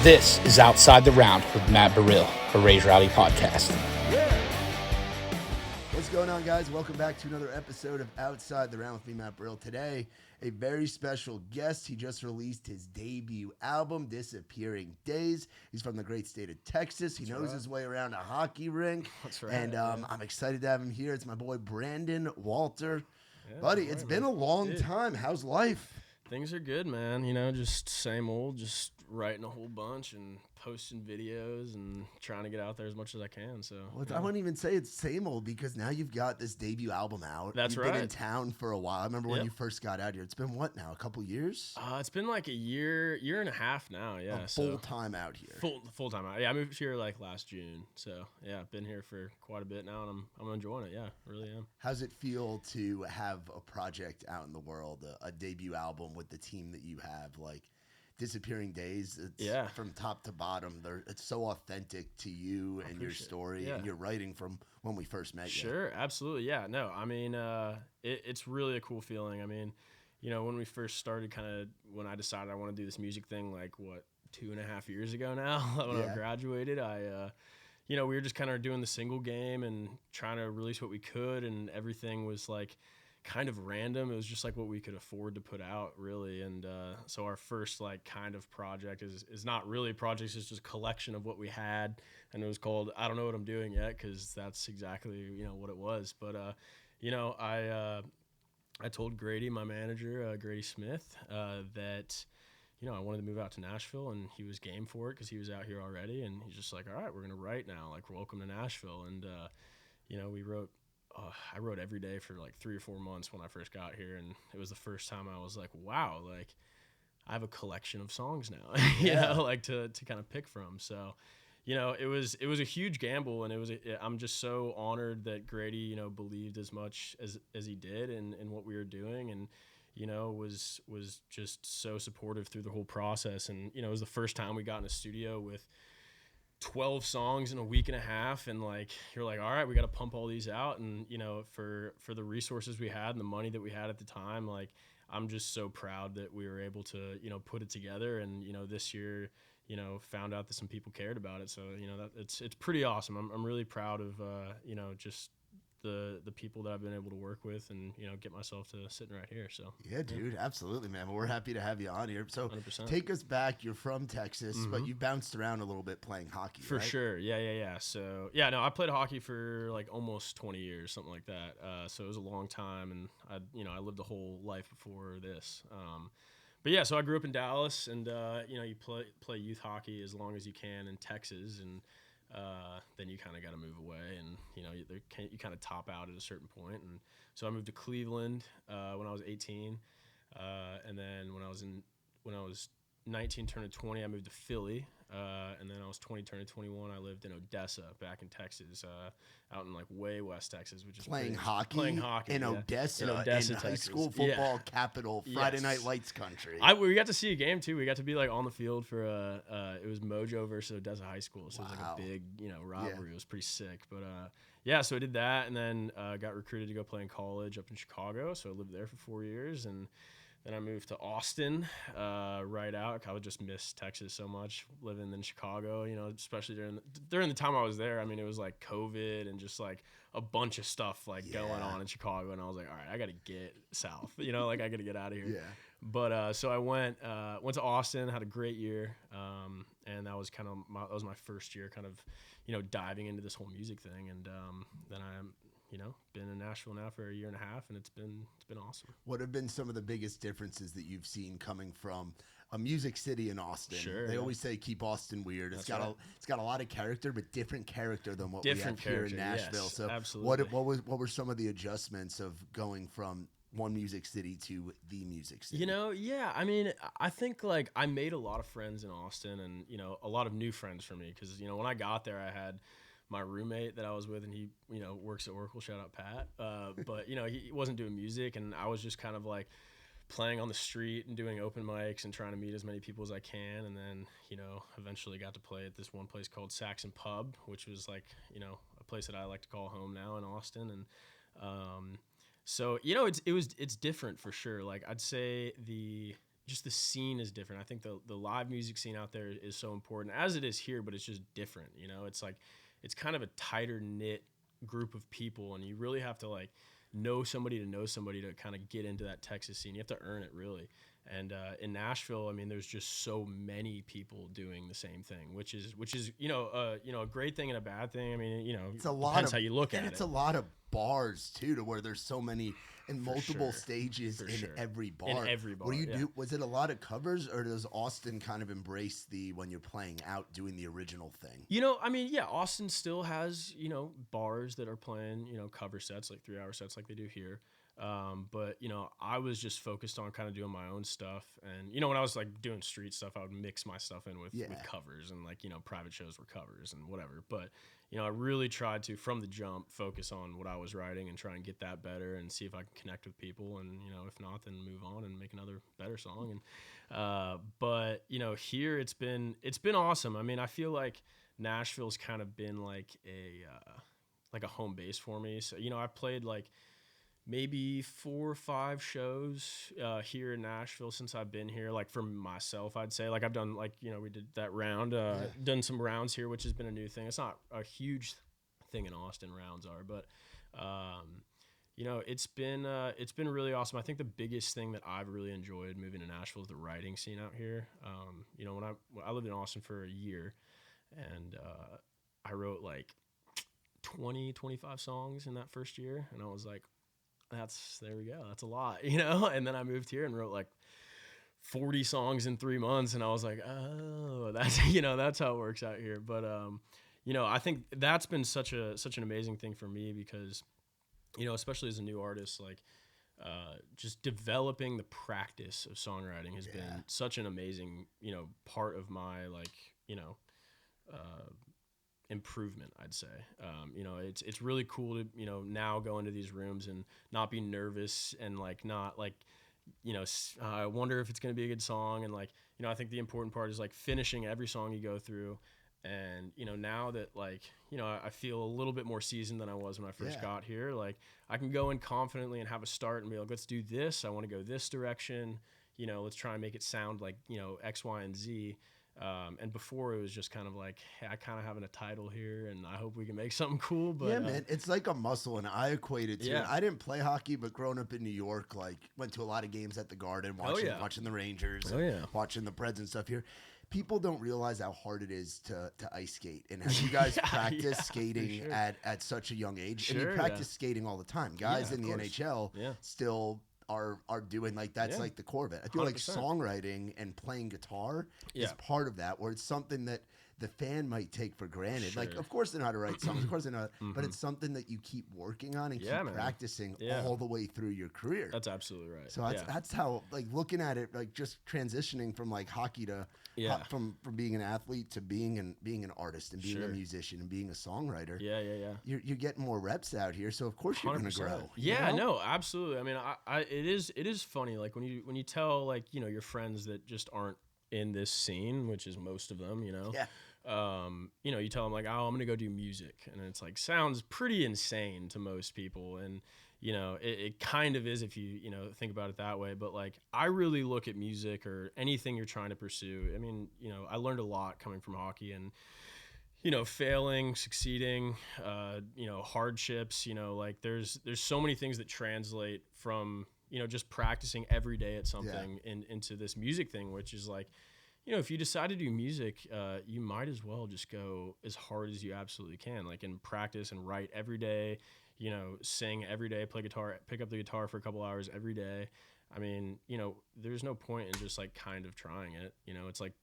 This is Outside the Round with Matt Burrill, a Raise Rowdy podcast. What's going on, guys? Welcome back to another episode of Outside the Round with me, Matt Burrill. Today, a very special guest. He just released his debut album, Disappearing Days. He's from the great state of Texas. He knows his way around a hockey rink. That's right. And I'm excited to have him here. It's my boy, Brandon Walter. Yeah, Buddy, right, it's been a long time. How's life? Things are good, man. You know, just same old, just writing a whole bunch and posting videos and trying to get out there as much as I can. So I wouldn't even say it's same old because now you've got this debut album out. That's You've right. been in town for a while. I remember when Yep. you first got out here. It's been what now? A couple years? It's been like a year and a half now. Yeah, Full time out here. Full time out. Yeah, I moved here like last June. So yeah, I've been here for quite a bit now, and I'm enjoying it. Yeah, really am. How's it feel to have a project out in the world, a debut album with the team that you have, like Disappearing Days? It's from top to bottom. It's so authentic to you and your story and your writing from when we first met you. Sure, absolutely. Yeah, no, I mean, it's really a cool feeling. I mean, you know, when we first started, when I decided I want to do this music thing, like 2.5 years ago now, when I graduated, you know, we were just kind of doing the single game and trying to release what we could, and everything was like kind of random. It was just like what we could afford to put out, really. And so our first like kind of project is not really a project, it's just a collection of what we had, and it was called I Don't Know What I'm Doing Yet, because that's exactly, you know, what it was. But you know, I told Grady, my manager, Grady Smith, that, you know, I wanted to move out to Nashville, and he was game for it because he was out here already. And he's just like, all right, we're gonna write now, like, welcome to Nashville. And you know, I wrote every day for like 3 or 4 months when I first got here, and it was the first time I was like, wow, like I have a collection of songs now, you know, like to kind of pick from. So, you know, it was a huge gamble, and I'm just so honored that Grady, you know, believed as much as he did in what we were doing, and, you know, was just so supportive through the whole process. And, you know, it was the first time we got in a studio with 12 songs in a week and a half, and like you're like, all right, we got to pump all these out. And, you know, for the resources we had and the money that we had at the time, like I'm just so proud that we were able to, you know, put it together. And, you know, this year, you know, found out that some people cared about it. So, you know, that it's pretty awesome. I'm really proud of you know, just the people that I've been able to work with, and, you know, get myself to sitting right here. So yeah, dude, absolutely, man. Well, we're happy to have you on here. So 100%. Take us back. You're from Texas, but you bounced around a little bit playing hockey, for right? sure. Yeah. So yeah, no, I played hockey for like almost 20 years, something like that. So it was a long time, and I lived a whole life before this. But yeah, so I grew up in Dallas, and you know, you play youth hockey as long as you can in Texas, and then you kind of got to move away, and, you know, you kind of top out at a certain point. And so I moved to Cleveland when I was 18, and then when I was 19 turning 20, I moved to Philly, and then I was 20 turning 21, I lived in Odessa, back in Texas, out in like way west Texas, which is playing hockey in in Odessa, in high Texas. school football capital, Friday Night Lights country. We got to see a game too. We got to be like on the field for it was Mojo versus Odessa High School, so it was like a big, you know, rivalry. It was pretty sick. But yeah, so I did that, and then got recruited to go play in college up in Chicago. So I lived there for 4 years, and then I moved to Austin right out. I would just miss Texas so much, living in Chicago, you know, especially during the time I was there. I mean, it was like COVID and just like a bunch of stuff like going on in Chicago. And I was like, all right, I got to get south, you know, like I got to get out of here. Yeah. But so I went to Austin, had a great year. And that was my first year kind of, you know, diving into this whole music thing. And then I'm, you know, been in Nashville now for a year and a half, and it's been awesome. What have been some of the biggest differences that you've seen coming from a music city in Austin? Sure, they always say keep Austin weird. It's got a lot of character, but different character than what we have here in Nashville. Yes, so absolutely. what were some of the adjustments of going from one music city to the music city? You know, yeah. I mean, I think like I made a lot of friends in Austin, and, you know, a lot of new friends for me, because, you know, when I got there, I had my roommate that I was with, and he, you know, works at Oracle, shout out Pat. But, you know, he wasn't doing music, and I was just kind of like playing on the street and doing open mics and trying to meet as many people as I can. And then, you know, eventually got to play at this one place called Saxon Pub, which was like, you know, a place that I like to call home now in Austin. And so, you know, it's different for sure. Like, I'd say the just the scene is different. I think the live music scene out there is so important, as it is here, but it's just different. You know, it's like, it's kind of a tighter knit group of people, and you really have to like know somebody to kind of get into that Texas scene. You have to earn it, really. And in Nashville, I mean, there's just so many people doing the same thing, which is a great thing and a bad thing. I mean, it's a lot depends how you look at it. It's a lot of bars too, to where there's so many and multiple stages in every bar. In every bar. What do you do? Was it a lot of covers, or does Austin kind of embrace when you're playing out doing the original thing? I mean, yeah, Austin still has bars that are playing cover sets, like 3-hour sets, like they do here. But I was just focused on kind of doing my own stuff, and when I was like doing street stuff, I would mix my stuff in with covers, and like private shows were covers and whatever. But I really tried to, from the jump, focus on what I was writing and try and get that better and see if I can connect with people, and if not, then move on and make another better song. And but here it's been awesome. I mean, I feel like Nashville's kind of been like a home base for me. So I played like maybe 4 or 5 shows here in Nashville since I've been here. Like for myself, I'd say, like I've done, like we did that round, done some rounds here, which has been a new thing. It's not a huge thing in Austin, rounds are, but it's been really awesome. I think the biggest thing that I've really enjoyed moving to Nashville is the writing scene out here. When I lived in Austin for a year, and I wrote like 25 songs in that first year, and I was like, there we go. That's a lot, And then I moved here and wrote like 40 songs in 3 months, and I was like, oh, that's that's how it works out here. But I think that's been such an amazing thing for me, because especially as a new artist, like just developing the practice of songwriting has been such an amazing part of my improvement, I'd say. It's really cool to now go into these rooms and not be nervous, and not I wonder if it's going to be a good song, and I think the important part is like finishing every song you go through. And now that I feel a little bit more seasoned than I was when I first got here, like I can go in confidently and have a start and be like, let's do this, I want to go this direction, let's try and make it sound like X, Y, and Z. And before, it was just kind of like, hey, I kind of having a title here, and I hope we can make something cool. But yeah, man, it's like a muscle, and I equate it to it. I didn't play hockey, but growing up in New York, like went to a lot of games at the Garden, watching the Rangers, watching the Preds and stuff here. People don't realize how hard it is to ice skate, and how you guys practice skating at such a young age, and you practice skating all the time. Guys in the NHL still are doing that's like the core of it. I feel 100%. Like songwriting and playing guitar is part of that, where it's something that the fan might take for granted. Like, of course they know how to write songs, of course they know, but it's something that you keep working on and keep practicing all the way through your career. That's absolutely right. So that's how, like, looking at it, like just transitioning from like hockey to from being an athlete to being an artist and being a musician and being a songwriter. You're getting more reps out here, so of course you're going to grow. No, absolutely. I mean, it is funny, like when you tell your friends that just aren't in this scene, which is most of them, you tell them like, oh, I'm gonna go do music, and it's like sounds pretty insane to most people, and it kind of is if you think about it that way. But like, I really look at music or anything you're trying to pursue. I mean, I learned a lot coming from hockey, and failing, succeeding, hardships, like there's so many things that translate from just practicing every day at something into this music thing, which is like, if you decide to do music, you might as well just go as hard as you absolutely can, like, and practice and write every day, sing every day, play guitar, pick up the guitar for a couple hours every day. I mean, there's no point in just like kind of trying it. It's like,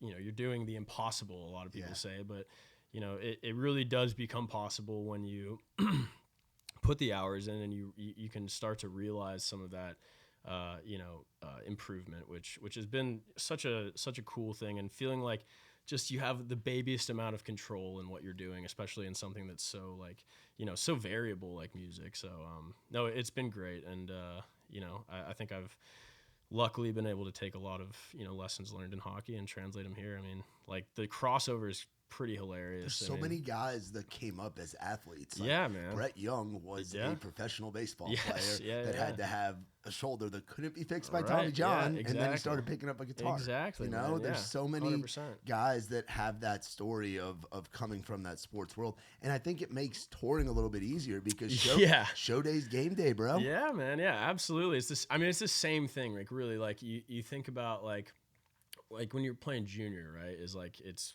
you're doing the impossible, a lot of people say, but it really does become possible when you put the hours in, and you can start to realize some of that improvement, which has been such a cool thing, and feeling like just you have the babyest amount of control in what you're doing, especially in something that's so like so variable like music. So no, it's been great, and I think I've luckily been able to take a lot of lessons learned in hockey and translate them here. I mean, like the crossover is pretty hilarious. There's so many guys that came up as athletes. Like yeah, man. Brett Young was a professional baseball player that had to have a shoulder that couldn't be fixed by Tommy John, and then he started picking up a guitar. Exactly. You know, there's so many 100%. guys that have that story of coming from that sports world, and I think it makes touring a little bit easier because show day's game day, bro. Yeah, man. Yeah, absolutely. It's this. I mean, it's the same thing. Like, really, like you think about like when you're playing junior, right? Is like it's.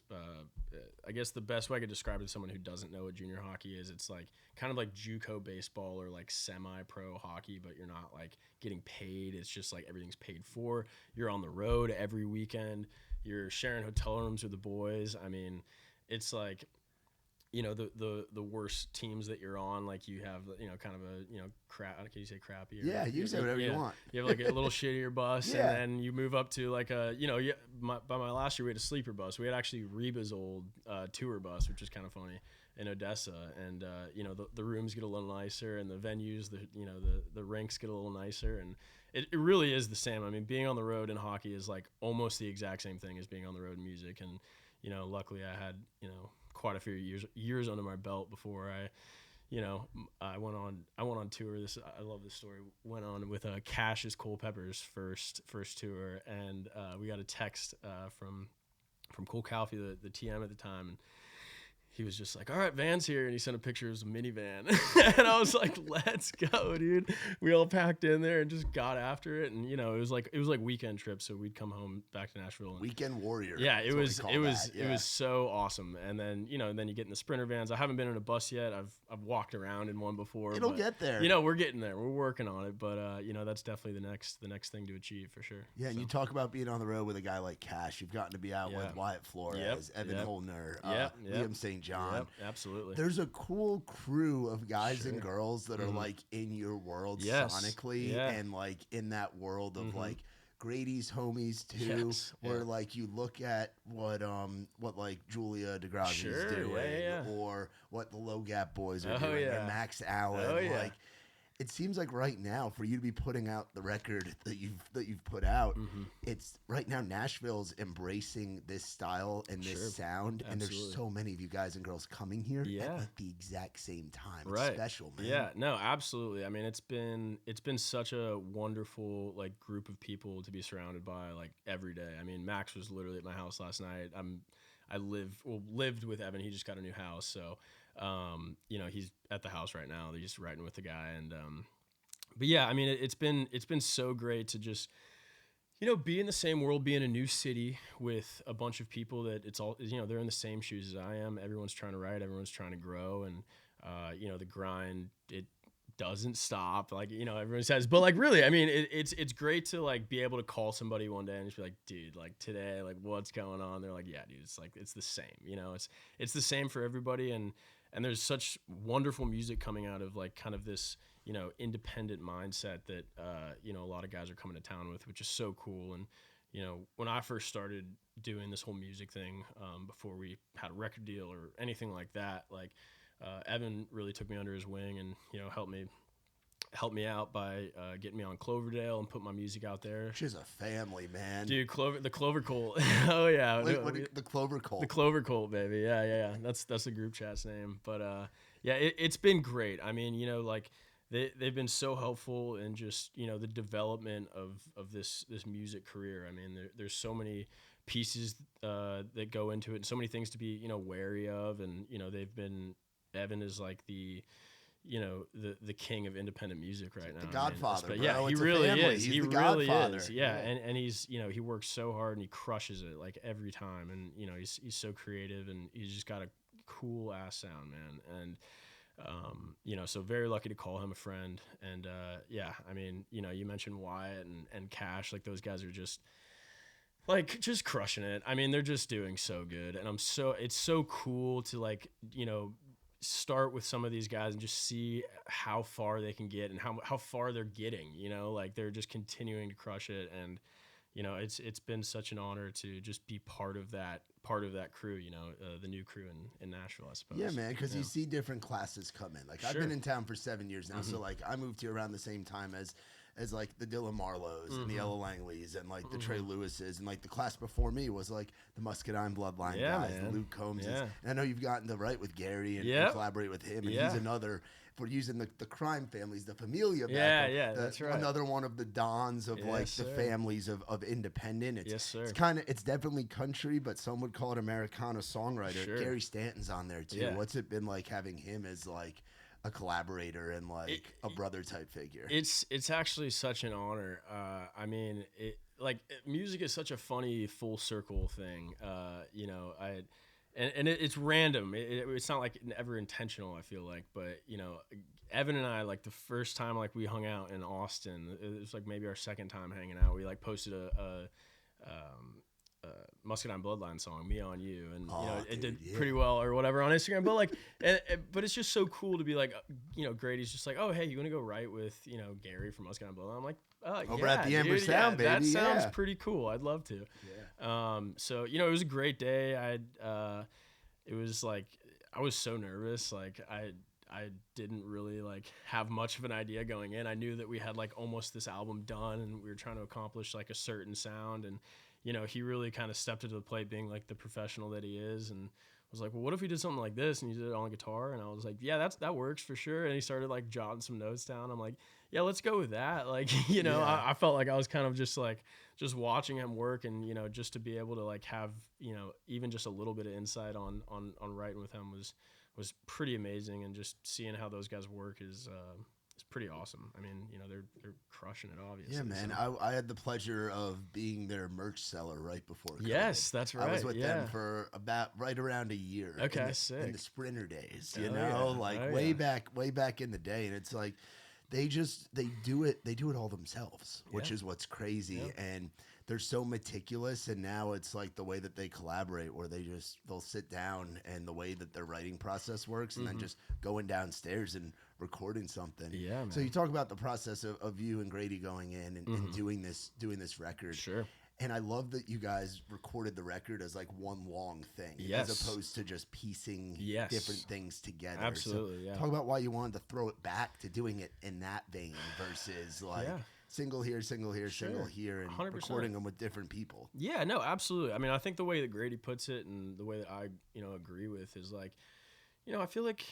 I guess the best way I could describe it to someone who doesn't know what junior hockey is, it's like kind of like JUCO baseball or like semi-pro hockey, but you're not like getting paid. It's just like everything's paid for. You're on the road every weekend. You're sharing hotel rooms with the boys. I mean, it's like, you know, the worst teams that you're on, like you have, you know, kind of a, you know, crap. Can you say crappy? Yeah, you say whatever you want. You have like a little shittier bus, and then you move up to like a, you know, by my last year we had a sleeper bus. We had actually Reba's old tour bus, which is kind of funny, in Odessa, and you know, the rooms get a little nicer, and the venues, the rinks get a little nicer, and it really is the same. I mean, being on the road in hockey is like almost the exact same thing as being on the road in music, and you know, luckily I had, you know, quite a few years under my belt before I went on tour. I love this story. Went on with Kashus Culpepper's first tour, and we got a text from Cole Calfee, the TM at the time, and he was just like, "All right, Van's here," and he sent a picture of a minivan, and I was like, "Let's go, dude!" We all packed in there and just got after it, and you know, it was like weekend trips, so we'd come home back to Nashville. And, weekend warrior. Yeah, it was so awesome. And then you get in the Sprinter vans. I haven't been in a bus yet. I've walked around in one before. It'll get there. You know, we're getting there. We're working on it, but you know, that's definitely the next thing to achieve for sure. Yeah, and you talk about being on the road with a guy like Cash. You've gotten to be out with Wyatt Flores, Evan Holner, Liam St. John. Yep, absolutely. There's a cool crew of guys and girls that are like in your world sonically and like in that world of like Grady's homies too, where like you look at what like Julia DeGrazi's doing or what the Low Gap Boys are doing or Max Allen. Like it seems like right now for you to be putting out the record that you've put out, it's right now Nashville's embracing this style and this sound, and there's so many of you guys and girls coming here at like the exact same time. It's special, man. Yeah, no, absolutely. I mean, it's been such a wonderful like group of people to be surrounded by like every day. I mean, Max was literally at my house last night. I lived with Evan. He just got a new house, so. You know, he's at the house right now. They're just writing with the guy, and but yeah, I mean, it's been so great to just, you know, be in the same world, be in a new city with a bunch of people that it's all, you know, they're in the same shoes as I am. Everyone's trying to write, everyone's trying to grow, and you know, the grind, it doesn't stop, like, you know, everyone says, but like really, I mean, it's great to like be able to call somebody one day and just be like, dude, like today, like what's going on? They're like, yeah, dude, it's like it's the same, you know, it's the same for everybody, and there's such wonderful music coming out of like kind of this, you know, independent mindset that you know, a lot of guys are coming to town with, which is so cool. And you know, when I first started doing this whole music thing, before we had a record deal or anything like that, like Evan really took me under his wing and, you know, helped me out by getting me on Cloverdale and put my music out there. She's a family, man. Dude, the Clover Cult. Oh yeah. The Clover Cult. The Clover Cult, baby. Yeah. That's the group chat's name. But yeah, it's been great. I mean, you know, like they've been so helpful in just, you know, the development of this music career. I mean, there's so many pieces that go into it and so many things to be, you know, wary of. And, you know, Evan is like the, you know, the king of independent music right now. The Godfather, bro. Yeah, he really is. He really is. Yeah, and he's, you know, he works so hard and he crushes it like every time. And you know, he's so creative and he's just got a cool ass sound, man. And you know, so very lucky to call him a friend. And yeah, I mean, you know, you mentioned Wyatt and Cash, like those guys are just crushing it. I mean, they're just doing so good, and it's so cool to like, you know, start with some of these guys and just see how far they can get and how far they're getting, you know, like they're just continuing to crush it. And you know, it's been such an honor to just be part of that crew, you know, the new crew in Nashville, I suppose. Yeah, man, because you see different classes come in. Like I've been in town for 7 years now, so like I moved here around the same time as as like the Dylan Marlows and the Ella Langleys and like the Trey Lewises, and like the class before me was like the Muscadine Bloodline guys, the Luke Combses. And I know you've gotten to write with Gary and collaborate with him, and he's another. If we're using the crime families, the Familia, that's right. Another one of the dons of like the families of independent. It's kind of, it's definitely country, but some would call it Americana songwriter. Sure. Gary Stanton's on there too. What's it been like having him as like a collaborator and like a brother type figure? It's actually such an honor. I mean, music is such a funny full circle thing. You know, it's random. It's not like ever intentional, I feel like. But, you know, Evan and I, like the first time like we hung out in Austin, it was like maybe our second time hanging out. We like posted a Muscadine Bloodline song, "Me on You," and you know it did pretty well or whatever on Instagram. But like, but it's just so cool to be like, you know, Grady's just like, "Oh, hey, you want to go write with, you know, Gary from Muscadine Bloodline?" I'm like, over at the Amber Sound, baby. That sounds pretty cool. I'd love to. So you know, it was a great day. It was like I was so nervous. Like I didn't really like have much of an idea going in. I knew that we had like almost this album done, and we were trying to accomplish like a certain sound. And you know, he really kind of stepped into the plate, being like the professional that he is, and was like, "Well, what if we did something like this?" And he did it on guitar, and I was like, "Yeah, that works for sure." And he started like jotting some notes down. I'm like, "Yeah, let's go with that." Like, you know, I felt like I was kind of just watching him work, and you know, just to be able to like have, you know, even just a little bit of insight on writing with him was pretty amazing, and just seeing how those guys work is pretty awesome. I mean, you know, they're crushing it, obviously. Yeah, man. So. I had the pleasure of being their merch seller right before COVID. Yes, that's right. I was with them for about right around a year. Okay, in the Sprinter days, you know, way back in the day. And it's like they do it all themselves, which is what's crazy. And they're so meticulous, and now it's like the way that they collaborate, where they'll sit down, and the way that their writing process works, and then just going downstairs and recording something. Yeah, man. So you talk about the process of you and Grady going in and doing this record. Sure. And I love that you guys recorded the record as like one long thing, as opposed to just piecing different things together. Absolutely. So talk about why you wanted to throw it back to doing it in that vein versus like single here, single here, single here, and 100%. Recording them with different people. Yeah, no, absolutely. I mean, I think the way that Grady puts it, and the way that I, you know, agree with, is like, you know, I feel like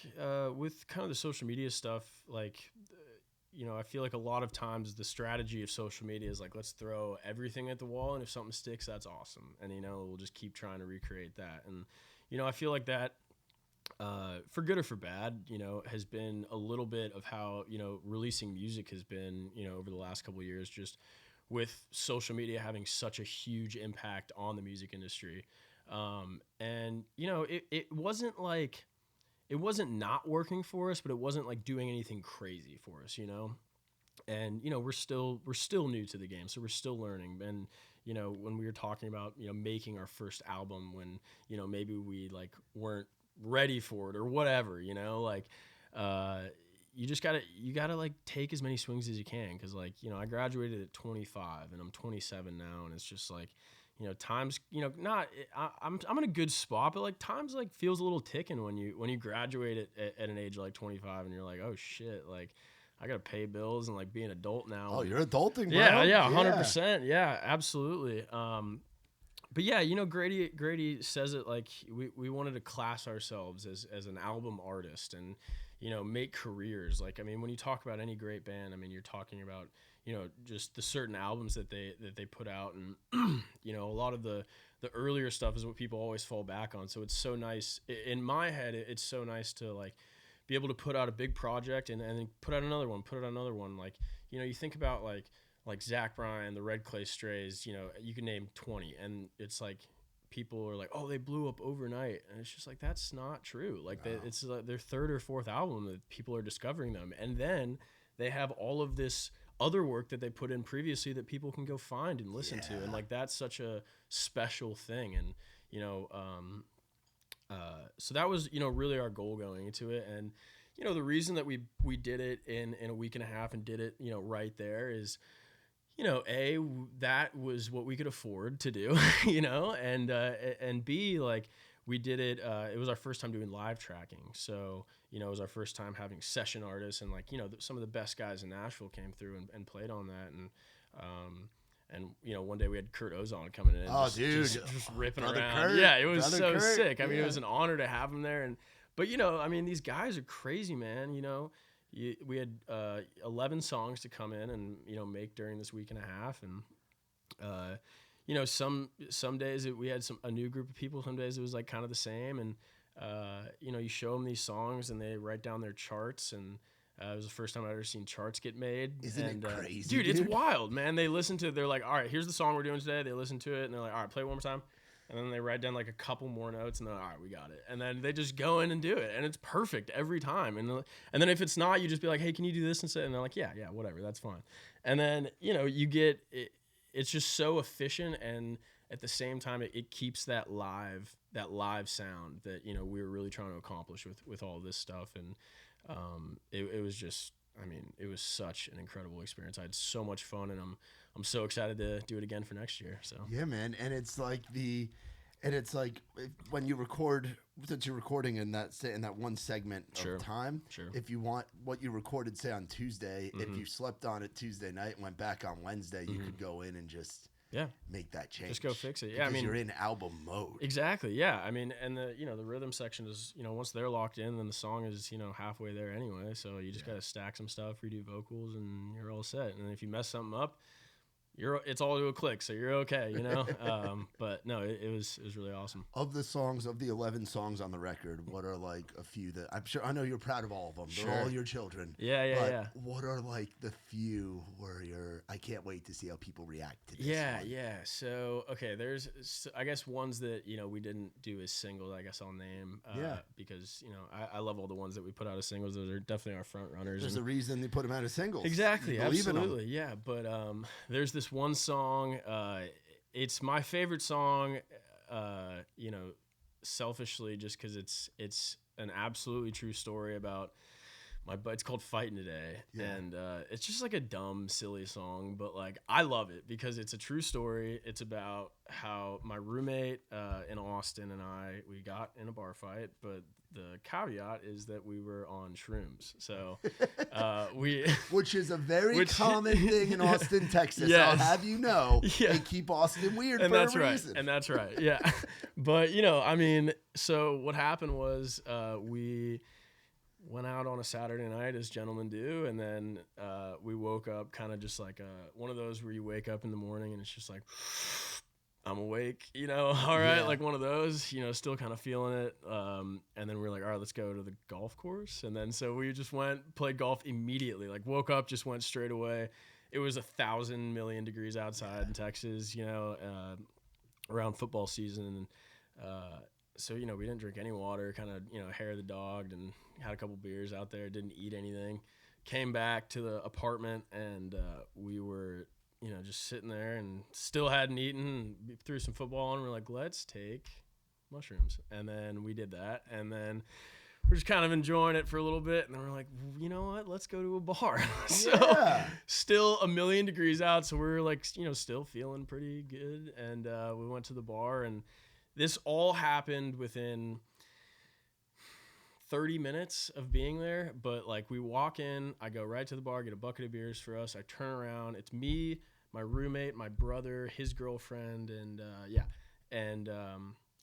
with kind of the social media stuff, like, you know, I feel like a lot of times the strategy of social media is like, let's throw everything at the wall, and if something sticks, that's awesome. And, you know, we'll just keep trying to recreate that. And, you know, I feel like that, for good or for bad, you know, has been a little bit of how, you know, releasing music has been, you know, over the last couple of years, just with social media having such a huge impact on the music industry. And, you know, it wasn't like, it wasn't not working for us, but it wasn't like doing anything crazy for us, you know? And, you know, we're still new to the game, so we're still learning. And, you know, when we were talking about, you know, making our first album, when, you know, maybe we like weren't ready for it or whatever, you know, like, you gotta like take as many swings as you can. 'Cause like, you know, I graduated at 25 and I'm 27 now. And it's just like, you know, times, you know, I'm in a good spot, but like times like feels a little ticking when you graduate at an age of like 25 and you're like, oh shit, like I gotta pay bills and like be an adult now. Oh, you're adulting, bro. Yeah, 100%. Yeah, absolutely. But yeah, you know, Grady says it like we wanted to class ourselves as an album artist and, you know, make careers. Like, I mean, when you talk about any great band, I mean, you're talking about, you know, just the certain albums that they put out. And, you know, a lot of the earlier stuff is what people always fall back on. So it's so nice. In my head, it's so nice to like be able to put out a big project and then put out another one. Like, you know, you think about like Zach Bryan, the Red Clay Strays, you know, you can name 20, and it's like people are like, oh, they blew up overnight, and it's just like, that's not true. Like, it's like their third or fourth album that people are discovering them, and then they have all of this other work that they put in previously that people can go find and listen to, and like that's such a special thing. And you know, so that was, you know, really our goal going into it. And you know, the reason that we did it in a week and a half and did it, you know, right there is, you know, that was what we could afford to do, you know, and B, like, we did it. It was our first time doing live tracking. So, you know, it was our first time having session artists, and like, you know, some of the best guys in Nashville came through and played on that. And you know, one day we had Kurt Ozon coming in. Oh, just ripping Brother around. Kurt, Yeah, it was Brother so Kurt. sick. I mean, it was an honor to have him there. But you know, I mean, these guys are crazy, man. You know, we had 11 songs to come in and, you know, make during this week and a half, and you know, some days we had a new group of people. Some days it was like kind of the same, and you know, you show them these songs and they write down their charts, and it was the first time I'd ever seen charts get made. Isn't it crazy, dude? It's wild, man. They listen to, they're like, all right, here's the song we're doing today. They listen to it and they're like, all right, play it one more time. And then they write down like a couple more notes, and they're like, all right, we got it. And then they just go in and do it, and it's perfect every time. And then if it's not, you just be like, hey, can you do this instead? And they're like, yeah, whatever, that's fine. And then, you know, you get it. It's just so efficient, and at the same time, it keeps that live sound that, you know, we were really trying to accomplish with all this stuff. And it was just, I mean, it was such an incredible experience. I had so much fun, and I'm so excited to do it again for next year. So yeah, man. And it's like when you record, since you're recording in that one segment of time, if you want what you recorded, say on Tuesday, if you slept on it Tuesday night and went back on Wednesday, you could go in and just make that change. Just go fix it. Yeah, because I mean, you're in album mode. Exactly. Yeah, I mean, and the rhythm section is, you know, once they're locked in, then the song is, you know, halfway there anyway. So you just gotta stack some stuff, redo vocals, and you're all set. And if you mess something up, it's all to a click, so you're okay, you know. But no, it was really awesome. Of the 11 songs on the record, what are like a few that I know you're proud of all of them? Sure. They're all your children. Yeah. What are like the few where I can't wait to see how people react to this? Yeah. So okay, there's I guess ones that, you know, we didn't do as singles. I guess I'll name because, you know, I love all the ones that we put out as singles. Those are definitely our front runners. There's a reason they put them out as singles. Exactly, absolutely, yeah. But there's this one song. It's my favorite song. You know, selfishly, just because it's an absolutely true story about it's called Fighting Today, and it's just like a dumb, silly song, but like I love it because it's a true story. It's about how my roommate in Austin and we got in a bar fight, but the caveat is that we were on shrooms. So which is a very common thing in Austin, Texas. Yes. I'll have you know, they keep Austin weird for a reason. And that's right. Yeah. But, you know, I mean, so what happened was we went out on a Saturday night, as gentlemen do, and then we woke up kind of just like one of those where you wake up in the morning and it's just like, I'm awake, you know, all right, like one of those, you know, still kind of feeling it. And then we were like, all right, let's go to the golf course. And then so we just played golf immediately, like woke up, just went straight away. It was 1,000 million degrees outside in Texas, you know, around football season. And so, you know, we didn't drink any water, kind of, you know, hair of the dog, and had a couple beers out there, didn't eat anything. Came back to the apartment, and we were, you know, just sitting there and still hadn't eaten. Threw some football on, and we're like, let's take mushrooms. And then we did that, and then we're just kind of enjoying it for a little bit, and then we're like, you know what, let's go to a bar. So still 1,000,000 degrees out, so we're like, you know, still feeling pretty good, and we went to the bar, and this all happened within 30 minutes of being there. But like, we walk in, I go right to the bar, get a bucket of beers for us. I turn around, it's me, my roommate, my brother, his girlfriend, and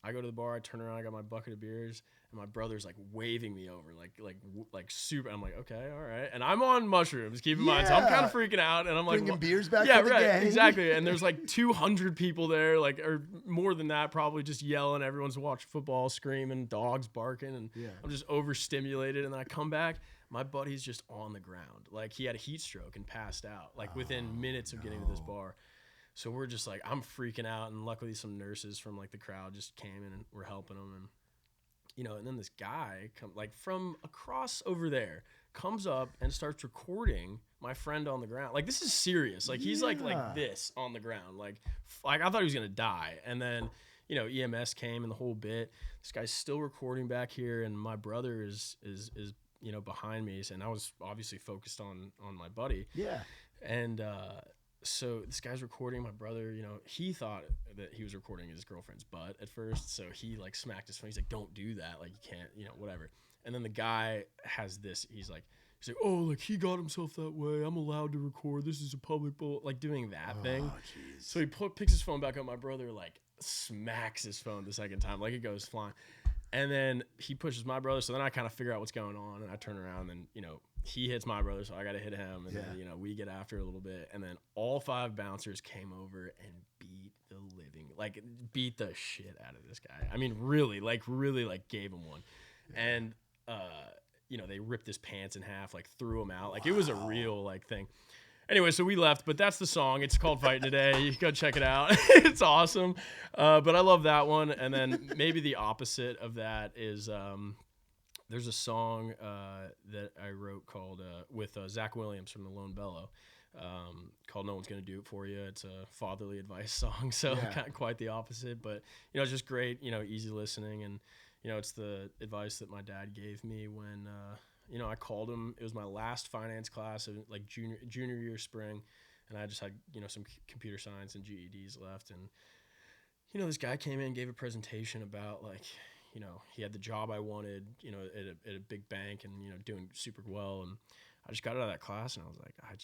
I go to the bar, I turn around, I got my bucket of beers, and my brother's like waving me over, like super. I'm like, okay, all right, and I'm on mushrooms. Keep in mind, so I'm kind of freaking out, and I'm like, bringing beers back to the gang. Exactly. And there's like 200 people there, like, or more than that, probably, just yelling. Everyone's watching football, screaming, dogs barking, and I'm just overstimulated. And then I come back, my buddy's just on the ground, like he had a heat stroke and passed out, like within minutes of getting to this bar. So we're just like, I'm freaking out, and luckily some nurses from like the crowd just came in and were helping them, and you know, and then this guy like from across over there comes up and starts recording my friend on the ground. Like, this is serious. Like, he's like this on the ground. Like I thought he was gonna die. And then, you know, EMS came and the whole bit. This guy's still recording back here, and my brother is you know, behind me, and I was obviously focused on my buddy. Yeah. And so this guy's recording my brother, he thought that he was recording his girlfriend's butt at first. So he like smacked his phone. He's like, don't do that. Like you can't, whatever. And then the guy has this, he's like, oh, like he got himself that way. I'm allowed to record. This is a public bowl. Like doing that thing. Geez. So he picks his phone back up. My brother like smacks his phone the second time. Like it goes flying. And then he pushes my brother. So then I kind of figure out what's going on. And I turn around and, he hits my brother, so I got to hit him. And then, we get after a little bit. And then all 5 bouncers came over and beat the shit out of this guy. I mean, really gave him one. Yeah. And, they ripped his pants in half, like threw him out. Like it was a real thing. Anyway, so we left, but that's the song. It's called Fighting Today. You go check it out. It's awesome. But I love that one. And then maybe the opposite of that is, there's a song that I wrote called with Zach Williams from the Lone Bellow called No One's Gonna Do It For You. It's a fatherly advice song, so kind of quite the opposite. But, it's just great, easy listening. And, it's the advice that my dad gave me when, I called him. It was my last finance class of like junior year spring. And I just had, some computer science and GEDs left. And, this guy came in and gave a presentation about like, he had the job I wanted, at a big bank and, doing super well. And I just got out of that class and I was like, I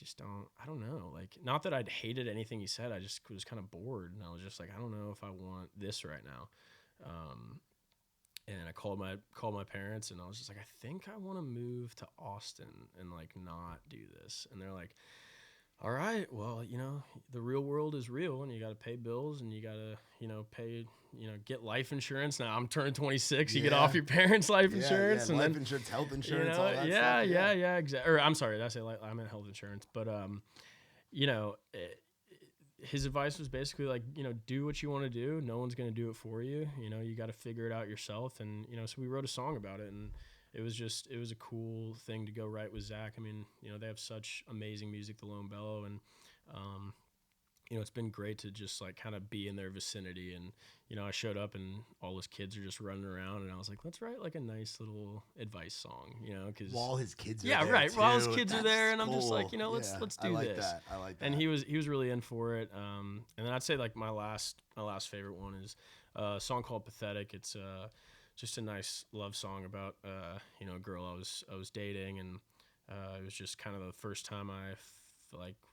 don't know. Like, not that I'd hated anything he said. I just was kind of bored. And I was just like, I don't know if I want this right now. And I called my parents and I was just like, I think I want to move to Austin and like not do this. And they're like, all right, well, the real world is real and you got to pay bills and you got to, pay, get life insurance. Now I'm turning 26. You get off your parents' life insurance and life then insurance, health insurance, all that stuff. Yeah, exactly. Or I'm sorry, did I say I meant health insurance, but, his advice was basically like, do what you want to do. No one's going to do it for you. You got to figure it out yourself. And, so we wrote a song about it and it was a cool thing to go write with Zach. I mean, they have such amazing music, the Lone Bellow, and, it's been great to just like kind of be in their vicinity. And, I showed up and all his kids are just running around and I was like, let's write like a nice little advice song, cause while his kids are there too. While his kids are there. And cool. I'm just like, let's do this. I like that. And he was really in for it. And then I'd say like my last favorite one is a song called Pathetic. It's, just a nice love song about, a girl I was dating. And, it was just kind of the first time I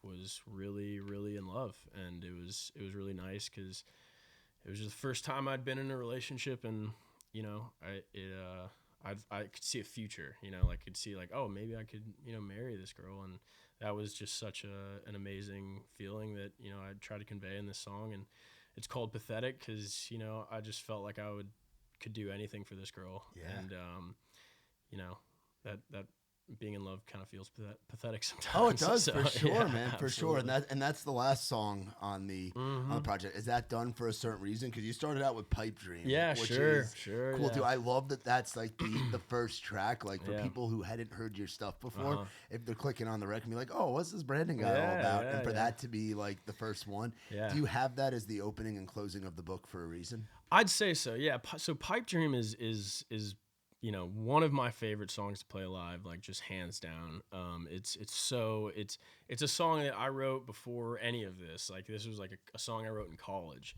was really, really in love. And it was really nice because it was just the first time I'd been in a relationship and, I could see a future, could see like, oh, maybe I could, marry this girl. And that was just such an amazing feeling that, I tried to convey in this song. And it's called Pathetic because, I just felt like I could do anything for this girl. Yeah. And, that being in love kind of feels pathetic sometimes. Oh, it does, so, for sure, man, for sure. And that's the last song on the project. Is that done for a certain reason? Because you started out with Pipe Dream, which is cool too. I love that that's like the first track. Like for people who hadn't heard your stuff before, if they're clicking on the record and be like, oh, what's this Brandon guy all about? And for that to be like the first one, do you have that as the opening and closing of the book for a reason? I'd say so, yeah. So Pipe Dream is one of my favorite songs to play live, like just hands down. It's a song that I wrote before any of this. Like this was like a song I wrote in college,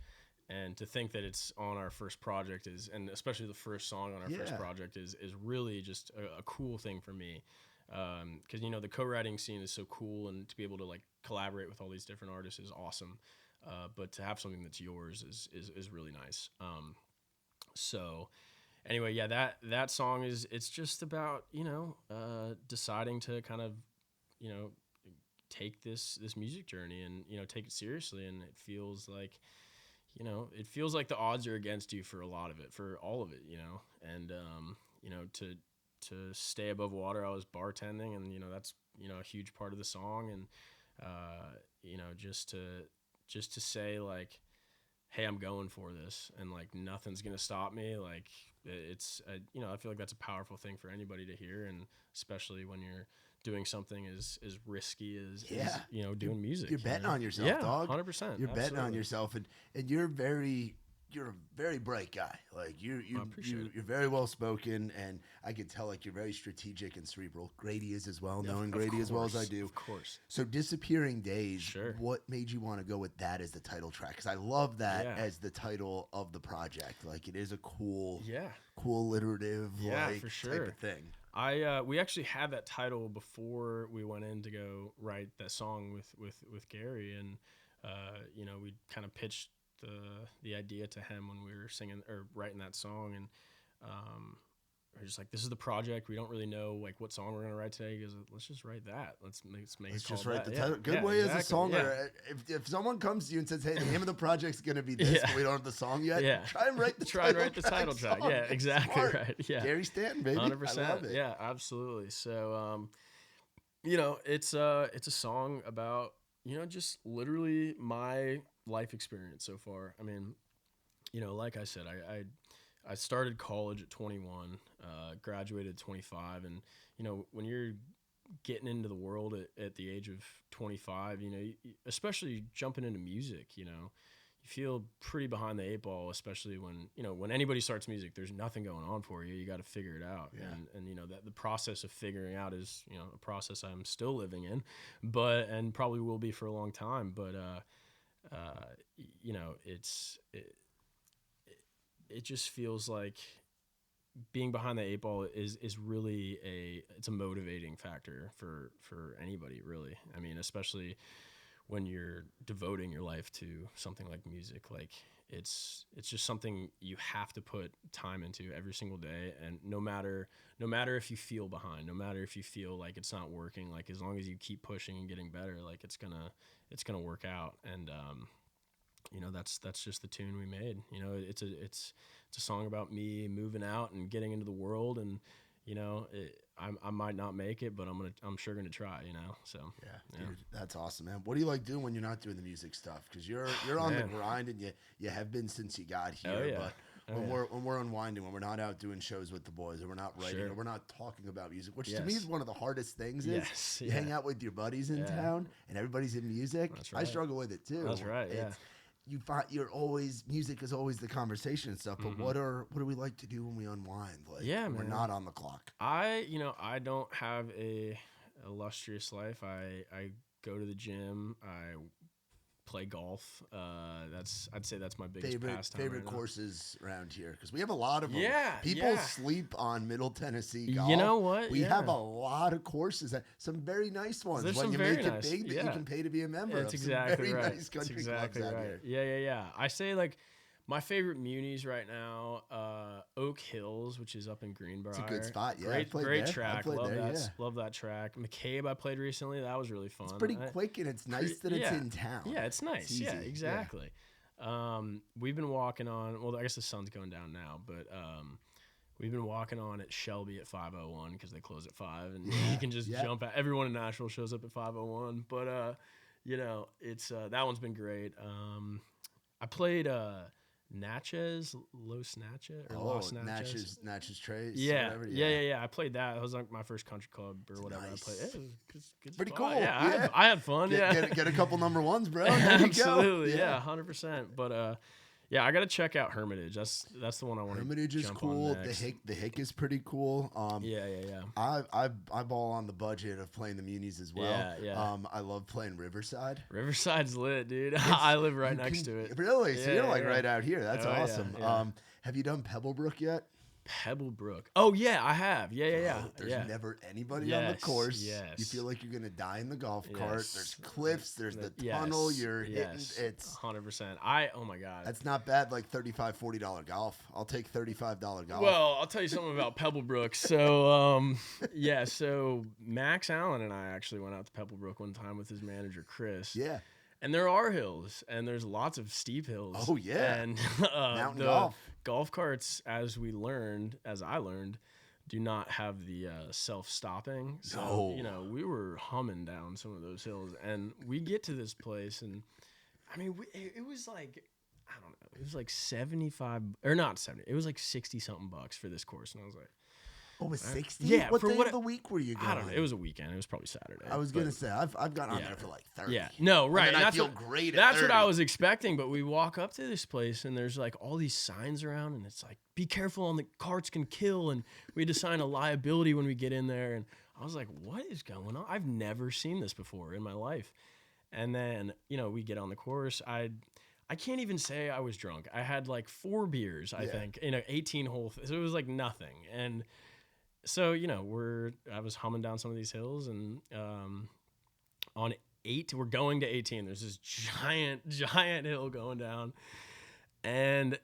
and to think that it's on our first project and especially the first song on our first project is really just a cool thing for me. Because the co-writing scene is so cool, and to be able to like collaborate with all these different artists is awesome. But to have something that's yours is really nice. So. Anyway, yeah, that song it's just about, deciding to kind of, take this music journey and, take it seriously. And it feels like, the odds are against you for a lot of it, for all of it, and, to stay above water, I was bartending and, that's, a huge part of the song. And, just to say like, hey, I'm going for this and like, nothing's going to stop me. Like, it's I feel like that's a powerful thing for anybody to hear, and especially when you're doing something as risky as doing music. You're betting on yourself, dog. 100%. You're betting on yourself, and you're very you're a very bright guy. Like you're very well spoken, and I can tell like you're very strategic and cerebral. Grady is as well, knowing Grady as well as I do. Of course. So Disappearing Days. Sure. What made you want to go with that as the title track? Because I love that as the title of the project. Like it is a cool, alliterative, for sure. type of thing. We actually had that title before we went in to go write that song with Gary, and we kind of pitched the idea to him when we were singing or writing that song, and we're just like, this is the project. We don't really know like what song we're gonna write today. He goes, let's just write that. Let's just write that. the title. Good way exactly. As a songwriter. Yeah. If someone comes to you and says, hey, the name of the project's gonna be this, but we don't have the song yet. Try and write the title track. Yeah, exactly. Smart. Right. Yeah. Gary Stanton, baby. 100%. I love it. Yeah, absolutely. So it's a song about just literally my life experience so far. I mean, like I said, I started college at 21, graduated at 25, and when you're getting into the world at the age of 25, especially jumping into music, you feel pretty behind the 8 ball, especially when anybody starts music, there's nothing going on for you. You got to figure it out. Yeah. And that the process of figuring out is, a process I'm still living in, and probably will be for a long time. But, it just feels like being behind the 8 ball is really it's a motivating factor for anybody, really. I mean, especially when you're devoting your life to something like music. Like it's just something you have to put time into every single day, and no matter if you feel behind, no matter if you feel like it's not working, like as long as you keep pushing and getting better, like it's gonna work out. And that's just the tune we made. It's a song about me moving out and getting into the world, and I might not make it, but I'm sure gonna try. So dude, that's awesome, man. What do you like doing when you're not doing the music stuff? Because you're on the grind, and you have been since you got here. Oh, yeah. But when we're unwinding, when we're not out doing shows with the boys, or we're not writing, or we're not talking about music, which to me is one of the hardest things. You hang out with your buddies in town, and everybody's in music. That's right. I struggle with it too. That's right. Yeah. You find music is always the conversation and stuff, but what do we like to do when we unwind? Like, we're not on the clock. I don't have a illustrious life. I go to the gym. I play golf. I'd say that's my biggest pastime. Favorite courses around here, because we have a lot of them. People sleep on Middle Tennessee golf. You know what? We have a lot of courses. Some very nice ones. There's when some you very make nice. it big, that you can pay to be a member. That's of exactly some very right. Nice country That's exactly clubs right. out here. Yeah. I say like my favorite munis right now, Oak Hills, which is up in Greenbrier. It's a good spot. Yeah, great track. Love that track. McCabe, I played recently. That was really fun. It's pretty quick, and it's nice that it's in town. Yeah, it's nice. It's exactly. Yeah. We've been walking on. Well, I guess the sun's going down now, but we've been walking on at Shelby at 5:01 because they close at 5, and you can just jump out. Everyone in Nashville shows up at 5:01. But it's that one's been great. I played Natchez, Los Natchez. Natchez Trace. Yeah. I played that. It was like my first country club or whatever. Nice. I played. It was good pretty spot. cool. Yeah, I had fun. Get a couple number ones, bro. Absolutely. Yeah, 100%. But I got to check out Hermitage. That's the one I want to. Hermitage is cool. The Hick is pretty cool. I ball on the budget of playing the munis as well. Yeah. I love playing Riverside. Riverside's lit, dude. I live right next to it. Really? So you're like right out here. That's awesome. Yeah. Have you done Pebblebrook yet? Pebblebrook. Oh yeah, I have. Yeah. There's never anybody on the course. Yes. You feel like you're gonna die in the golf cart. There's cliffs. There's the tunnel. You're hitting. It's 100%. Oh my god. That's not bad. Like $35-$40 golf. I'll take $35 golf. Well, I'll tell you something about Pebblebrook. So so Max Allen and I actually went out to Pebblebrook one time with his manager Chris. Yeah. And there are hills, and there's lots of steep hills. Oh yeah. And mountain golf carts, as I learned, do not have the self-stopping. So, we were humming down some of those hills, and we get to this place, and I mean, it was like, I don't know, it was like 75 or not 70. It was like 60 something bucks for this course, and I was like, Oh, it was 60? Yeah. What day of the week were you going? I don't know. It was a weekend. It was probably Saturday. I was going to say, I've gone on there for like 30. Yeah. No, right. And I feel great at That's 30. what I was expecting, but we walk up to this place, and there's like all these signs around, and it's like, be careful on the carts can kill, and we had to sign a liability when we get in there, and I was like, what is going on? I've never seen this before in my life. And then, we get on the course. I can't even say I was drunk. I had like 4 beers, I think, 18 hole. So it was like nothing. And so, I was humming down some of these hills, and on 8, we're going to 18. There's this giant hill going down. And,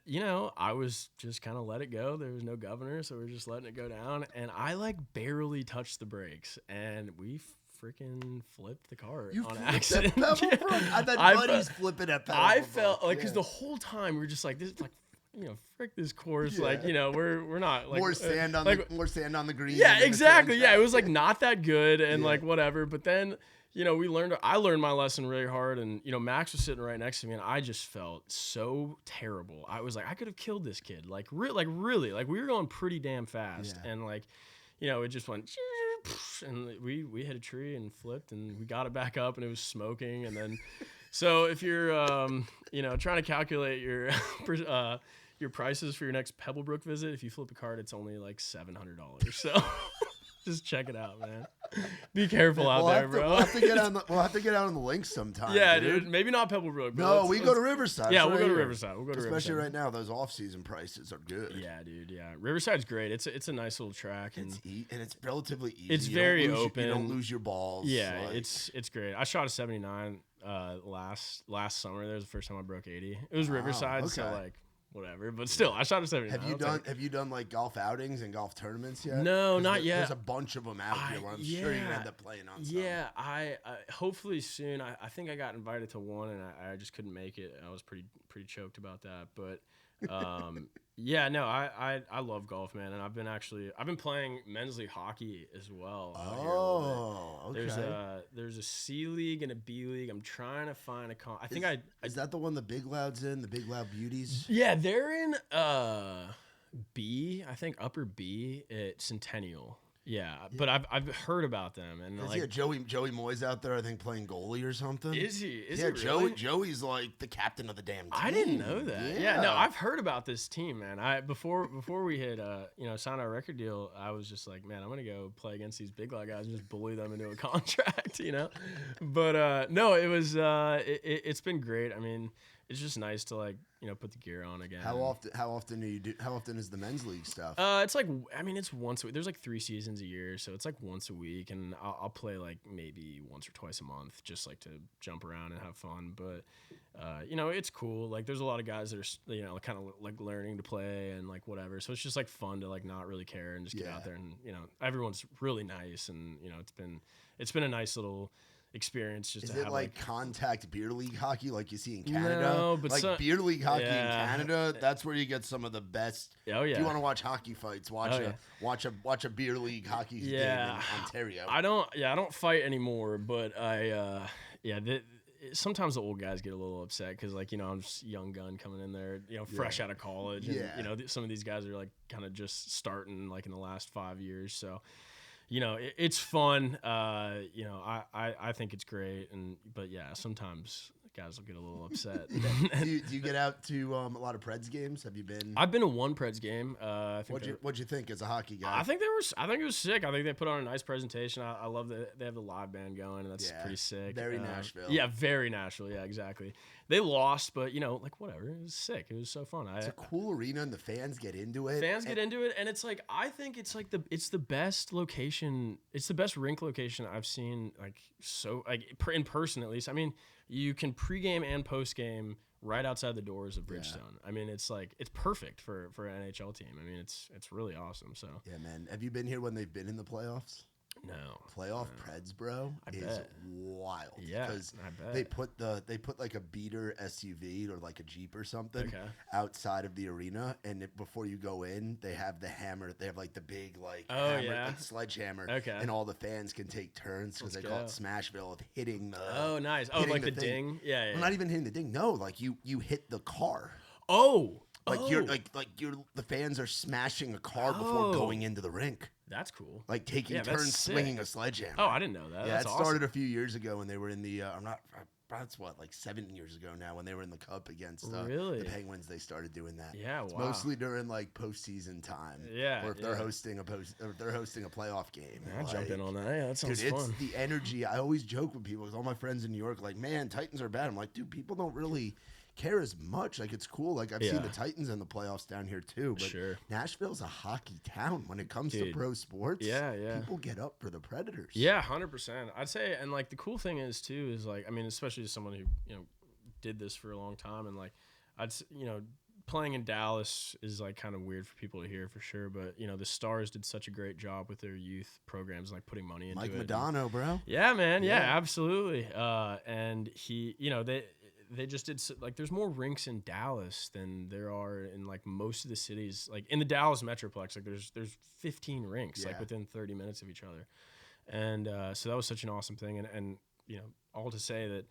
I was just kind of let it go. There was no governor, so we were just letting it go down. And I like barely touched the brakes, and we freaking flipped the cart on accident. I bet Buddy's flipping at Pebblebrook. I felt like, because the whole time we were just like, this is like, frick this course. Like, we're not like more sand on the green. Yeah, exactly. Yeah, it was like not that good and like whatever. But then, I learned my lesson really hard, and Max was sitting right next to me, and I just felt so terrible. I was like, I could have killed this kid. Like really, like we were going pretty damn fast, and like, it just went. And we hit a tree and flipped, and we got it back up, and it was smoking. And then, so if you're trying to calculate your prices for your next Pebblebrook visit, if you flip a card, it's only like $700. So just check it out, man. Be careful out there, bro. We'll have to get on the links sometime. Yeah, dude. Maybe not Pebblebrook. No, we go to Riverside. Yeah, we'll go to Riverside. Especially right now, those off-season prices are good. Yeah, dude. Yeah, Riverside's great. It's a nice little track, and it's relatively easy. It's very open. You don't lose your balls. Yeah, it's great. I shot a 79 last summer. That was the first time I broke 80. It was Riverside, so like. Whatever, but still, I shot a 79. Have you done like golf outings and golf tournaments yet? No, not yet. There's a bunch of them out here where I'm sure you end up playing on some. Yeah, I hopefully soon. I think I got invited to one, and I just couldn't make it. I was pretty choked about that, but yeah, no, I love golf, man, and I've been playing men's league hockey as well. Oh, okay. There's a C league and a B league. I'm trying to find Is that the one the Big Loud's in? The Big Loud Beauties? Yeah, they're in B, I think upper B at Centennial. Yeah, but I've heard about them, and like Joey Moyes out there, I think, playing goalie or something. Is he? Is he really? Joey's like the captain of the damn team. I didn't know that. Yeah, no, I've heard about this team, man. Before we had signed our record deal, I was just like, man, I'm gonna go play against these big guys and just bully them into a contract, But no, it was it's been great. I mean, it's just nice to like put the gear on again. How often is the men's league stuff? It's like, I mean, it's once a week. There's like 3 seasons a year, so it's like once a week, and I'll play like maybe once or twice a month, just like to jump around and have fun. But it's cool. Like there's a lot of guys that are kind of like learning to play and like whatever. So it's just like fun to like not really care and just get out there, and everyone's really nice, and it's been a nice little experience just is to it have like contact beer league hockey like you see in Canada? No, but like beer league hockey in Canada, that's where you get some of the best. Oh yeah. If you want to watch hockey fights, watch a beer league hockey game in Ontario. I don't fight anymore, but sometimes the old guys get a little upset because I'm just a young gun coming in there, fresh out of college, and some of these guys are like kind of just starting like in the last 5 years, so. It's fun. I think it's great, but sometimes guys will get a little upset. Do you get out to a lot of Preds games? Have you been? I've been to one Preds game. What'd you think as a hockey guy? I think it was sick. I think they put on a nice presentation. I love that they have the live band going, and that's pretty sick. Very Nashville. Yeah, very Nashville. Yeah, exactly. They lost, but whatever. It was sick. It was so fun. It's a cool arena, and the fans get into it. And it's like I think it's like it's the best location. It's the best rink location I've seen. In person at least. I mean, you can pregame and postgame right outside the doors of Bridgestone. I mean, it's perfect for an NHL team. I mean, it's really awesome. So yeah, man. Have you been here when they've been in the playoffs? No. Playoff Preds, bro, is wild. Yeah, because they put like a beater SUV or like a Jeep or something outside of the arena, and before you go in, they have the hammer. They have like the big like sledgehammer, and all the fans can take turns because they call it Smashville of hitting the. Oh, nice. Oh, like the ding. Yeah. Well, not even hitting the ding. No, like you hit the car. Oh. Like you're the fans are smashing a car before going into the rink. That's cool. Like taking turns swinging a sledgehammer. Oh, I didn't know that. Yeah, that's it started awesome. a few years ago when they were in the. That's like 7 years ago now when they were in the Cup against the Penguins. They started doing that. Yeah, it's wow. mostly during like postseason time. Yeah, or if they're hosting a playoff game. I'll jump in on that. Yeah, that sounds fun. It's the energy. I always joke with people because all my friends in New York are like, man, Titans are bad. I'm like, dude, people don't really care as much. Like, it's cool. Like, I've seen the Titans in the playoffs down here too, but Nashville's a hockey town when it comes to pro sports. People get up for the Predators. Yeah, 100%. I'd say, and like the cool thing is too is like, I mean, especially as someone who did this for a long time, and like playing in Dallas is like kind of weird for people to hear for sure, but the Stars did such a great job with their youth programs, like putting money into Mike it. Modano, bro. Yeah, man. Yeah, absolutely. And he, they just did like there's more rinks in Dallas than there are in like most of the cities. Like in the Dallas Metroplex, like there's 15 rinks like within 30 minutes of each other, and so that was such an awesome thing. And all to say that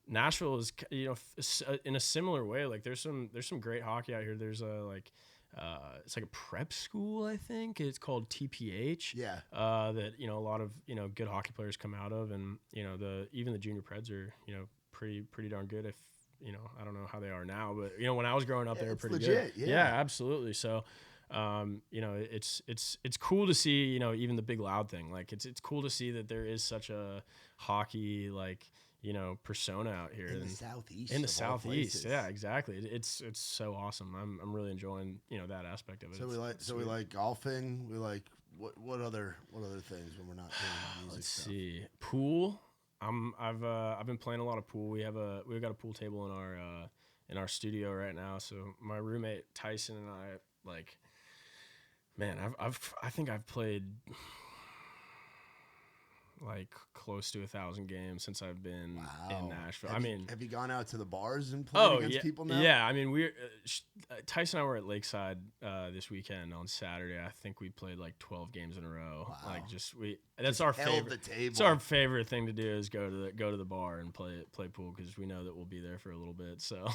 Nashville is in a similar way. Like there's some great hockey out here. There's it's like a prep school, I think it's called TPH. Yeah. That a lot of good hockey players come out of, and even the junior Preds are pretty darn good. If I don't know how they are now, but when I was growing up, they were pretty legit, good. Yeah, absolutely. So, it's cool to see even the big loud thing. Like it's cool to see that there is such a hockey persona out here in the southeast. In the southeast, yeah, exactly. It's so awesome. I'm really enjoying that aspect of it. So we like golfing. We like what other things when we're not doing music? Let's see, pool. I've been playing a lot of pool. We've got a pool table in our studio right now. So my roommate Tyson and I, I think I've played like close to 1,000 games since I've been in Nashville. Have you gone out to the bars and played against people now? Yeah, I mean, Tyson and I were at Lakeside this weekend on Saturday. I think we played like 12 games in a row. Wow. Like that's our favorite. It's our favorite thing to do is go to the bar and play pool because we know that we'll be there for a little bit. So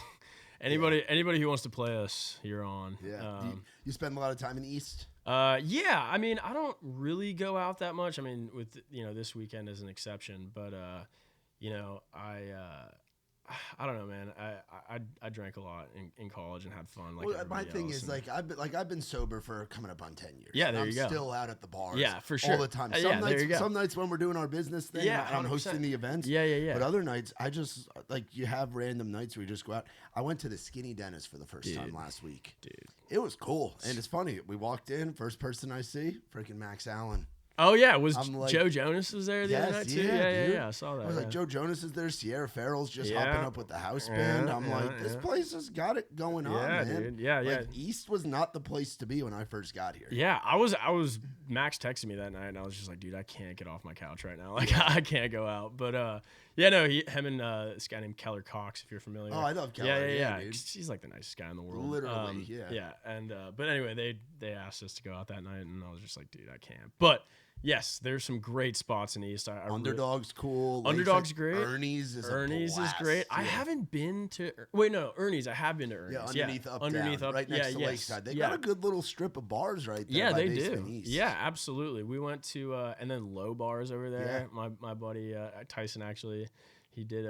anybody who wants to play us, you're on. Yeah. You spend a lot of time in the East? Yeah, I mean, I don't really go out that much. I mean, with this weekend as an exception, but I don't know, man. I drank a lot in college and had fun. Like my thing is I've been sober for coming up on 10 years. Yeah, there you go. I'm still out at the bars. Yeah, for sure. All the time. Some nights when we're doing our business thing, I'm hosting the events. Yeah. But other nights, I just you have random nights where you just go out. I went to the Skinny Dentist for the first time last week. Dude, it was cool, and it's funny. We walked in, first person I see, freaking Max Allen. Oh yeah, Joe Jonas was there the other night too? Yeah, I saw that. I was like, Joe Jonas is there. Sierra Farrell's just hopping up with the house band. I'm like, this place has got it going on, man. Dude. Yeah. East was not the place to be when I first got here. Yeah, I was. Max texted me that night, and I was just like, dude, I can't get off my couch right now. Like, I can't go out. But him and this guy named Keller Cox, if you're familiar. Oh, I love Keller. Yeah. He's like the nicest guy in the world. Literally, Yeah, and but anyway, they asked us to go out that night, and I was just like, dude, I can't. But yes, there's some great spots in the East. Underdog's cool. Underdog's great. Ernie's is great. Yeah. I haven't been to. Wait, no, Ernie's. I have been to Ernie's. Yeah, underneath up, right next to Lakeside. They got a good little strip of bars right there. Yeah, by they Basement do. East. Yeah, absolutely. We went to and then Low Bars over there. Yeah. My buddy Tyson actually, he did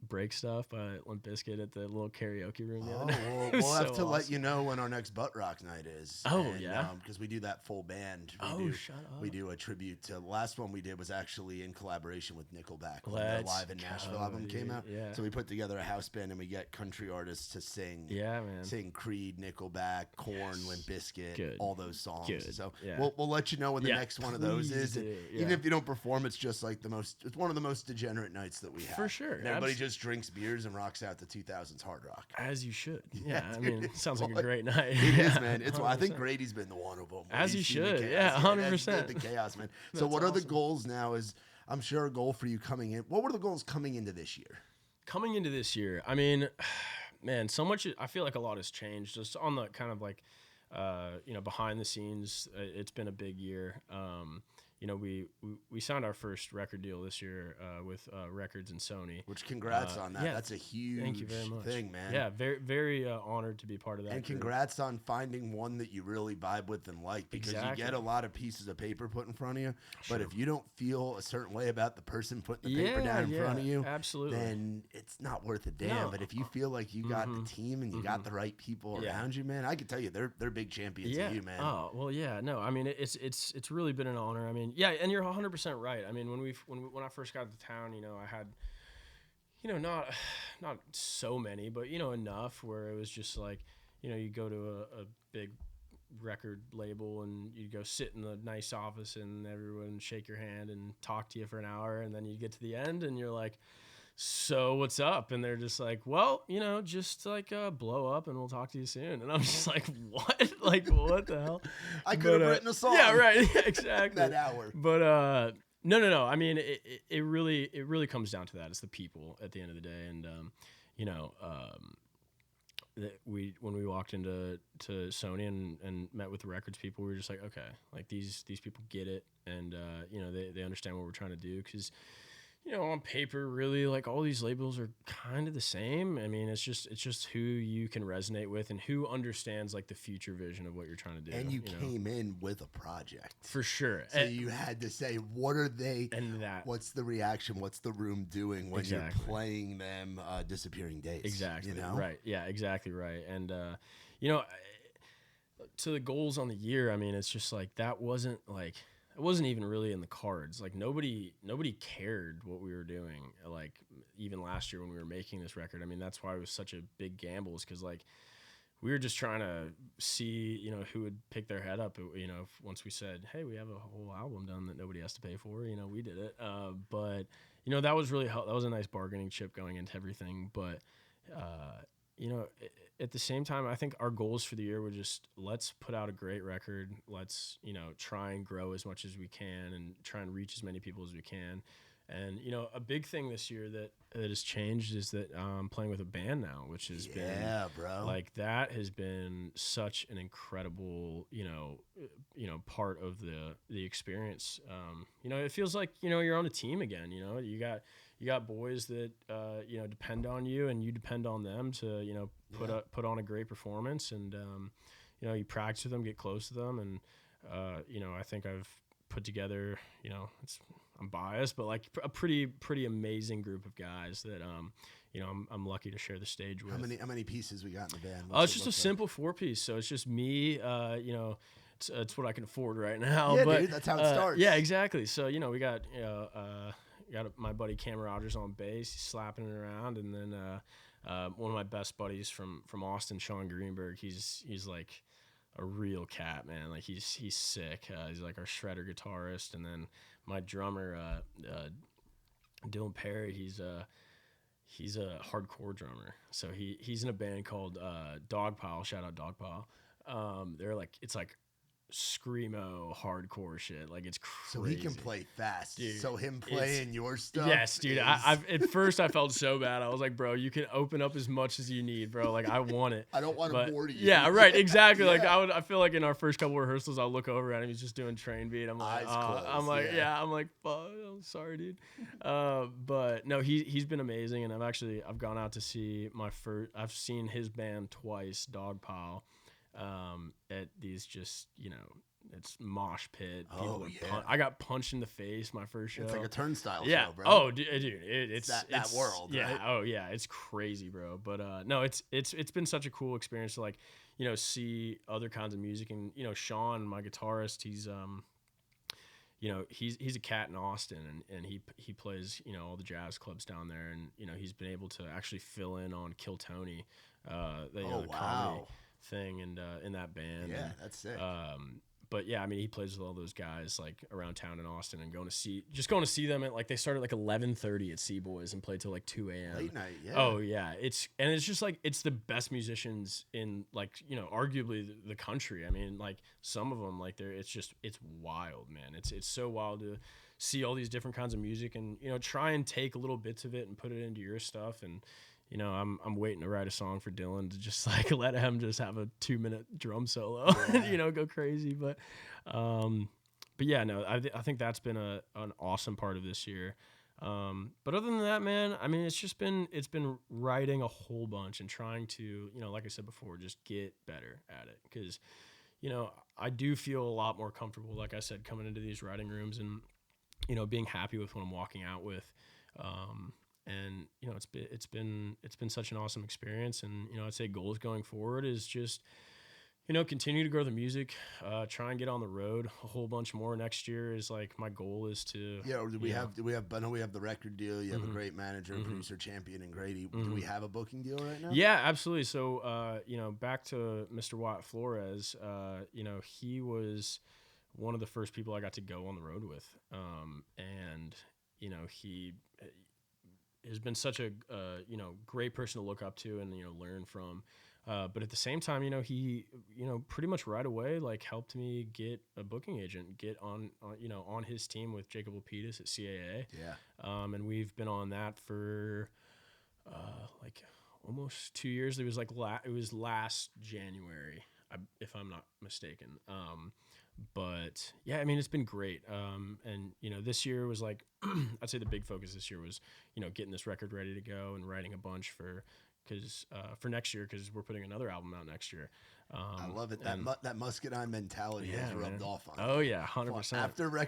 break stuff by Limp Bizkit at the little karaoke room the other night. We'll have to let you know when our next Butt Rock night is. Because we do that full band. Shut up. We do a tribute to the last one we did was actually in collaboration with Nickelback when their Live in Nashville album came out. Yeah. So we put together a house band and we get country artists to sing. Yeah, man. Sing Creed, Nickelback, Korn, Limp Bizkit, all those songs. Good. So we'll let you know when the next one of those is. Even if you don't perform, it's just like it's one of the most degenerate nights that we have. For sure. And everybody just drinks beers and rocks out the 2000s hard rock. As you should. Yeah, I mean, it sounds like a great night. It is, man. I think Grady's been the one of them. As you should. Yeah, 100%. The chaos, man. So what are the goals now? Is I'm sure a goal for you coming in. What were the goals coming into this year? Coming into this year, I mean, man, so much. I feel like a lot has changed. Just on the kind of like, behind the scenes, it's been a big year. we signed our first record deal this year with Records and Sony. Which congrats on that. Yeah, that's a huge thank you very much. thing, man. Yeah, very very honored to be part of that. And congrats on finding one that you really vibe with and like, because you get a lot of pieces of paper put in front of you, but if you don't feel a certain way about the person putting the paper down in front of you, absolutely, then it's not worth a damn. No. But if you feel like you got the team and you got the right people around you, man, I can tell you they're big champions of you, man. Oh well, yeah, no, I mean it's really been an honor. I mean, yeah, and you're 100% right. I mean, when I first got to town, I had, not so many, but enough where it was just like, you go to a big record label and you go sit in the nice office and everyone shake your hand and talk to you for an hour, and then you get to the end and you're like, so what's up? And they're just like, well, just like blow up and we'll talk to you soon. And I'm just like, what? Like, what the hell? I could have written a song. Yeah, right. Yeah, exactly. That hour. But no. I mean, it really comes down to that. It's the people at the end of the day. And when we walked into Sony and met with the records people, we were just like, okay, like these people get it, and they understand what we're trying to do, because on paper, really, like all these labels are kind of the same. I mean, it's just who you can resonate with and who understands like the future vision of what you're trying to do. And you came in with a project. For sure. So you had to say, what are they, and what's the reaction, what's the room doing when you're playing them Disappearing Days? Exactly. Right. Yeah, exactly right. And, to the goals on the year, I mean, it's just like, it wasn't even really in the cards. Like nobody cared what we were doing. Like even last year when we were making this record, I mean, that's why it was such a big gamble, is because like we were just trying to see, who would pick their head up. Once we said, hey, we have a whole album done that nobody has to pay for, we did it. But that was really that was a nice bargaining chip going into everything. But at the same time, I think our goals for the year were just, let's put out a great record. Let's, try and grow as much as we can and try and reach as many people as we can. And, a big thing this year that has changed is that I'm playing with a band now, which has been, bro. Like that has been such an incredible, part of the experience. It feels like, you're on a team again. You got boys that depend on you, and you depend on them to put on a great performance, and you practice with them, get close to them, and I think I've put together, I'm biased, but like a pretty amazing group of guys that I'm lucky to share the stage with. How many pieces we got in the band? It's just a simple 4-piece, so it's just me. It's what I can afford right now. Yeah, but dude, that's how it starts. Yeah, exactly. So we got my buddy camaraderie on bass, he's slapping it around, and then one of my best buddies from Austin, Sean Greenberg, he's like a real cat, man. Like he's sick. He's like our shredder guitarist, and then my drummer Dylan Perry, he's a hardcore drummer. So he's in a band called Dogpile. Shout out Dogpile. They're like, it's like screamo hardcore shit, like it's crazy. So he can play fast, dude. So him playing your stuff, yes, dude. I at first I felt so bad. I was like, bro, you can open up as much as you need, bro. Like I want it. I don't want to bore you. Yeah, right, exactly. Like I feel like in our first couple rehearsals, I'll look over at him, he's just doing train beat. I'm like, I'm like, fuck, I'm sorry, dude. But no, he's been amazing, and I've gone out to see I've seen his band twice, Dogpile. At these just, it's mosh pit. I got punched in the face my first show. It's like a turnstile show, bro. Oh, dude, it's that world. Yeah. Right? Oh, yeah. It's crazy, bro. But no, it's been such a cool experience to like, see other kinds of music. And Sean, my guitarist, he's he's a cat in Austin, and he plays all the jazz clubs down there, and he's been able to actually fill in on Kill Tony, the comedy thing, and in that band. Yeah, that's sick. But yeah, I mean, he plays with all those guys like around town in Austin, and going to see them at like, they started like 11:30 at C-Boys and played till like 2 a.m. Late night, yeah. Oh yeah, it's just like, it's the best musicians in like arguably the country. I mean, like some of them, like it's wild, man. It's so wild to see all these different kinds of music, and try and take little bits of it and put it into your stuff. And I'm waiting to write a song for Dylan to just like let him just have a 2-minute drum solo, go crazy. But yeah, no, I think that's been an awesome part of this year. But other than that, man, I mean, it's been writing a whole bunch and trying to, like I said before, just get better at it. Cause, I do feel a lot more comfortable, like I said, coming into these writing rooms and, being happy with what I'm walking out with. And it's been such an awesome experience. And, I'd say goals going forward is just, continue to grow the music, try and get on the road a whole bunch more next year is like my goal is to. Yeah. Or I know we have the record deal. You have a great manager, producer, champion, and Grady. Do we have a booking deal right now? Yeah, absolutely. So, back to Mr. Wyatt Flores, he was one of the first people I got to go on the road with. And, he has been such a, great person to look up to and, learn from. But at the same time, he, pretty much right away, like helped me get a booking agent, get on his team with Jacob Lapidus at CAA. Yeah. And we've been on that for, like almost 2 years. It was like, it was last January, if I'm not mistaken. But yeah, I mean, it's been great. And, this year was like, I'd say the big focus this year was, getting this record ready to go and writing a bunch for next year, because we're putting another album out next year. I love it. That Muscadine mentality has rubbed off on Oh yeah, 100%.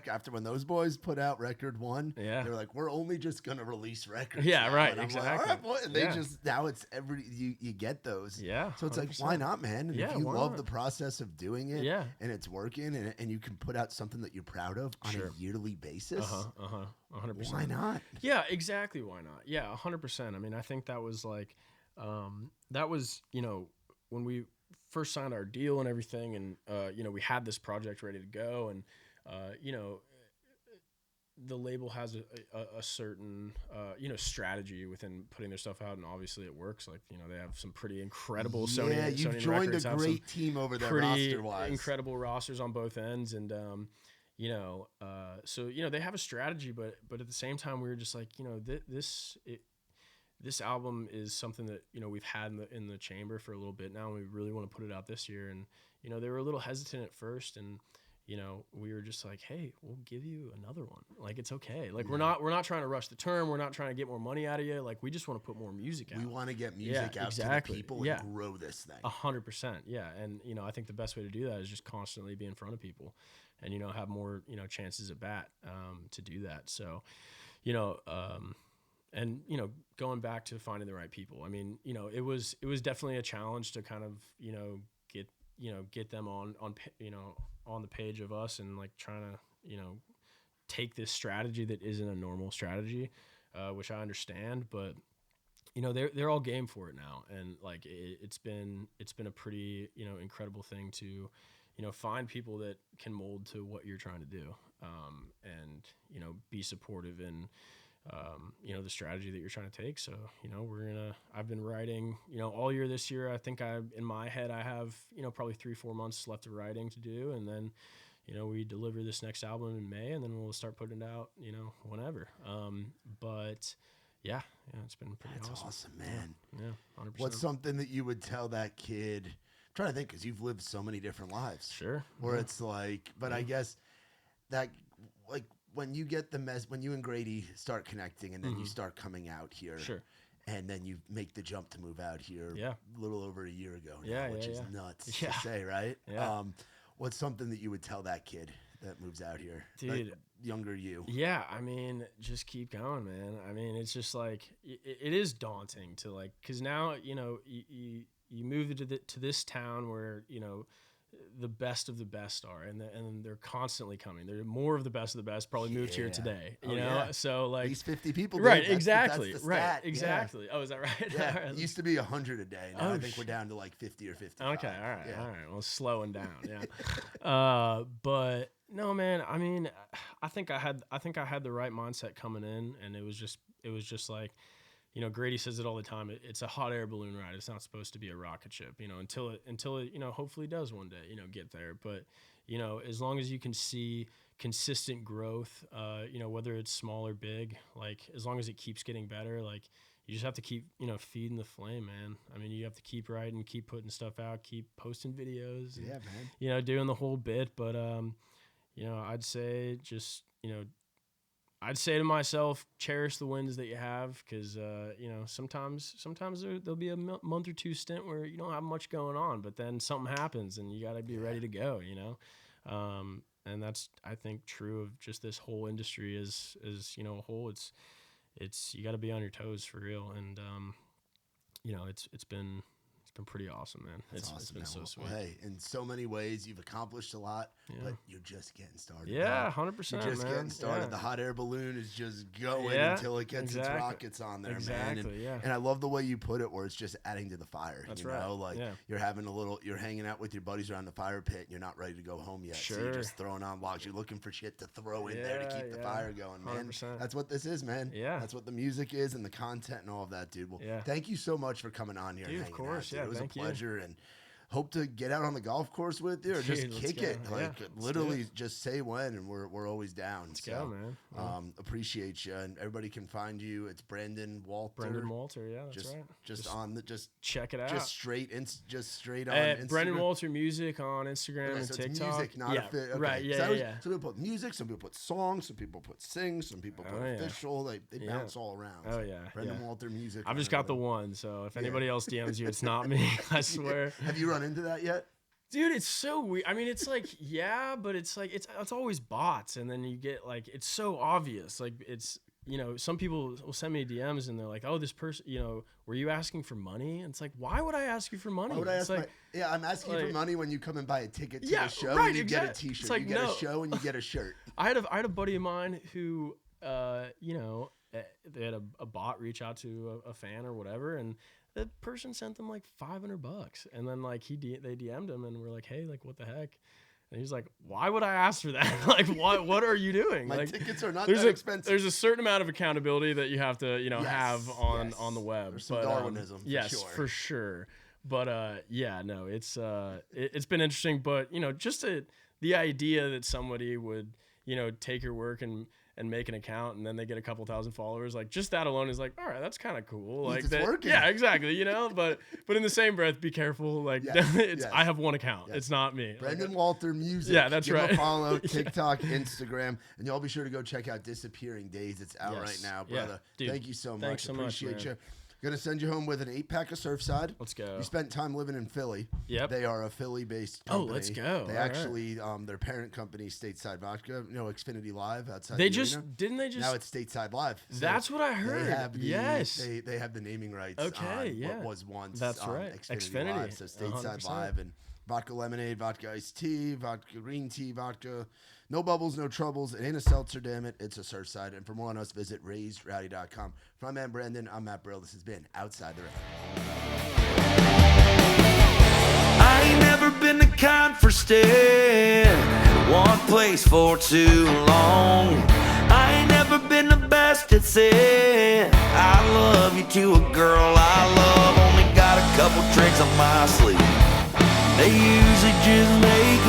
After when those boys put out record one, yeah, they were like, we're only just gonna release records. Yeah, now. right, and exactly. Like, all right, boy. And they just now it's you get those. Yeah. So it's 100%. Like, why not, man? And yeah, if you love the process of doing it, yeah, and it's working, and you can put out something that you're proud of on a yearly basis. 100%. Why not? Yeah, exactly. Why not? Yeah, 100%. I mean, I think that was like. That was, when we first signed our deal and everything, and, we had this project ready to go, and, the label has a certain, strategy within putting their stuff out, and obviously it works. Like, they have some pretty incredible Sony. Yeah, you've Sony joined records a great team over there, roster-wise. Incredible rosters on both ends, and, so, they have a strategy, but at the same time, we were just like, this album is something that, we've had in the chamber for a little bit now, and we really want to put it out this year. And, they were a little hesitant at first, and, we were just like, hey, we'll give you another one. Like, it's okay. Like, we're not trying to rush the term. We're not trying to get more money out of you. Like, we just want to put more music out. We want to get music out to the people and grow this thing. 100%. Yeah. And, I think the best way to do that is just constantly be in front of people and, have more, chances at bat, to do that. So, and, going back to finding the right people, I mean, it was definitely a challenge to kind of, get them on the page of us, and like trying to, take this strategy that isn't a normal strategy, which I understand, but, they're all game for it now. And like, it's been a pretty, incredible thing to, find people that can mold to what you're trying to do, and, be supportive in, the strategy that you're trying to take. So, I've been writing, all year this year. I think in my head, I have, probably 3-4 months left of writing to do. And then, we deliver this next album in May, and then we'll start putting it out, whenever. But yeah, it's been pretty awesome. That's awesome, man. Yeah, 100%. What's something that you would tell that kid? I'm trying to think, because you've lived so many different lives. Sure. Where it's like, but I guess that, like, when you get when you and Grady start connecting, and then you start coming out here, sure, and then you make the jump to move out here, a little over a year ago now, which is nuts to say, right? Yeah. What's something that you would tell that kid that moves out here, dude? Like younger you? Yeah, I mean, just keep going, man. I mean, it's just like it is daunting to like, because now you move to this town where the best of the best are, and they're constantly coming. There are more of the best probably moved here today, you know? Yeah. So like these 50 people, right? That's exactly. That's right. Exactly. Yeah. Oh, is that right? Yeah. It used to be 100 a day. Now I think we're down to like 50 or 55. Okay. All right. Yeah. All right. Well, slowing down. Yeah. But no, man, I mean, I think I had the right mindset coming in, and it was just like, Grady says it all the time. It's a hot air balloon ride. It's not supposed to be a rocket ship, until it, hopefully does one day, get there. But, as long as you can see consistent growth, whether it's small or big, like as long as it keeps getting better, like you just have to keep, feeding the flame, man. I mean, you have to keep writing, keep putting stuff out, keep posting videos, and, yeah, man. Doing the whole bit. But, I'd say just, I'd say to myself, cherish the wins that you have, because sometimes there'll be a month or two stint where you don't have much going on, but then something happens and you got to be ready to go. And that's, I think, true of just this whole industry as a whole. It's you got to be on your toes for real, and it's been pretty awesome, man. It's been so sweet. Well, hey, in so many ways, you've accomplished a lot, but you're just getting started. Yeah, 100%. You're just getting started. Yeah. The hot air balloon is just going until it gets its rockets on there, man. And I love the way you put it, where it's just adding to the fire. That's you know, like you're having you're hanging out with your buddies around the fire pit, and you're not ready to go home yet. Sure. So you're just throwing on logs. You're looking for shit to throw in there to keep the fire going, man. 100%. That's what this is, man. Yeah. That's what the music is and the content and all of that, dude. Well, thank you so much for coming on here. Dude, and of course, out, dude. It was a pleasure. You. And hope to get out on the golf course with you, or just kick it. Like literally, just say when, and we're always down. Let's go, man. Yeah. Appreciate you, and everybody can find you. It's Brandon Walter. Brandon Walter, yeah, that's right. Just check it out. Just straight on Instagram. Brandon Walter Music on Instagram and TikTok. It's music, not a fit. Okay. Right, Some people put music, some people put songs, some people put sing, some people put official. They bounce all around. Oh yeah, Brandon Walter Music. I've just got the one, so if anybody else DMs you, it's not me. I swear. Have you run into that yet? Dude, it's so weird. I mean, it's like, but it's like, it's always bots. And then you get like, it's so obvious. Like it's, some people will send me DMs and they're like, oh, this person, were you asking for money? And it's like, why would I ask you for money? Why would I ask I'm asking you for money when you come and buy a ticket to the show and you get a t-shirt. Like, you get a show and you get a shirt. I had a buddy of mine who, they had a bot reach out to a fan or whatever. And the person sent them like $500, and then like they DM'd him and were like, hey, like what the heck? And he's like, why would I ask for that? Like, what are you doing? My like, tickets are not that expensive. There's a certain amount of accountability that you have to, have on the web. There's some Darwinism, for sure. But it's been interesting. But just the idea that somebody would take your work and make an account, and then they get a couple thousand followers, like just that alone is like, all right, that's kind of cool. Like it's working. Yeah, exactly. But in the same breath, be careful. Like I have one account. It's not me. Brandon Walter Music. Yeah, that's right. Give him a follow, TikTok, Instagram, and y'all be sure to go check out Disappearing Days. It's out right now, brother. Dude, thank you so much. Thanks so Appreciate much, you. Gonna send you home with an 8-pack of Surfside. Let's go. You spent time living in Philly. Yep. They are a Philly-based company. Oh, let's go. They actually, their parent company, Stateside Vodka, Xfinity Live outside They the just, arena. didn't they just? Now it's Stateside Live. So that's what I heard. They have the naming rights on what was once that's right. Xfinity Live. So Stateside 100%. Live, and vodka lemonade, vodka iced tea, vodka green tea, vodka. No bubbles, no troubles. It ain't a seltzer, damn it. It's a Surfside. And for more on us, visit raisedrowdy.com. For my man Brandon, I'm Matt Burrill. This has been Outside the Round. I ain't never been the kind for staying in one place for too long. I ain't never been the best at saying I love you to a girl I love. Only got a couple tricks on my sleeve. They usually just make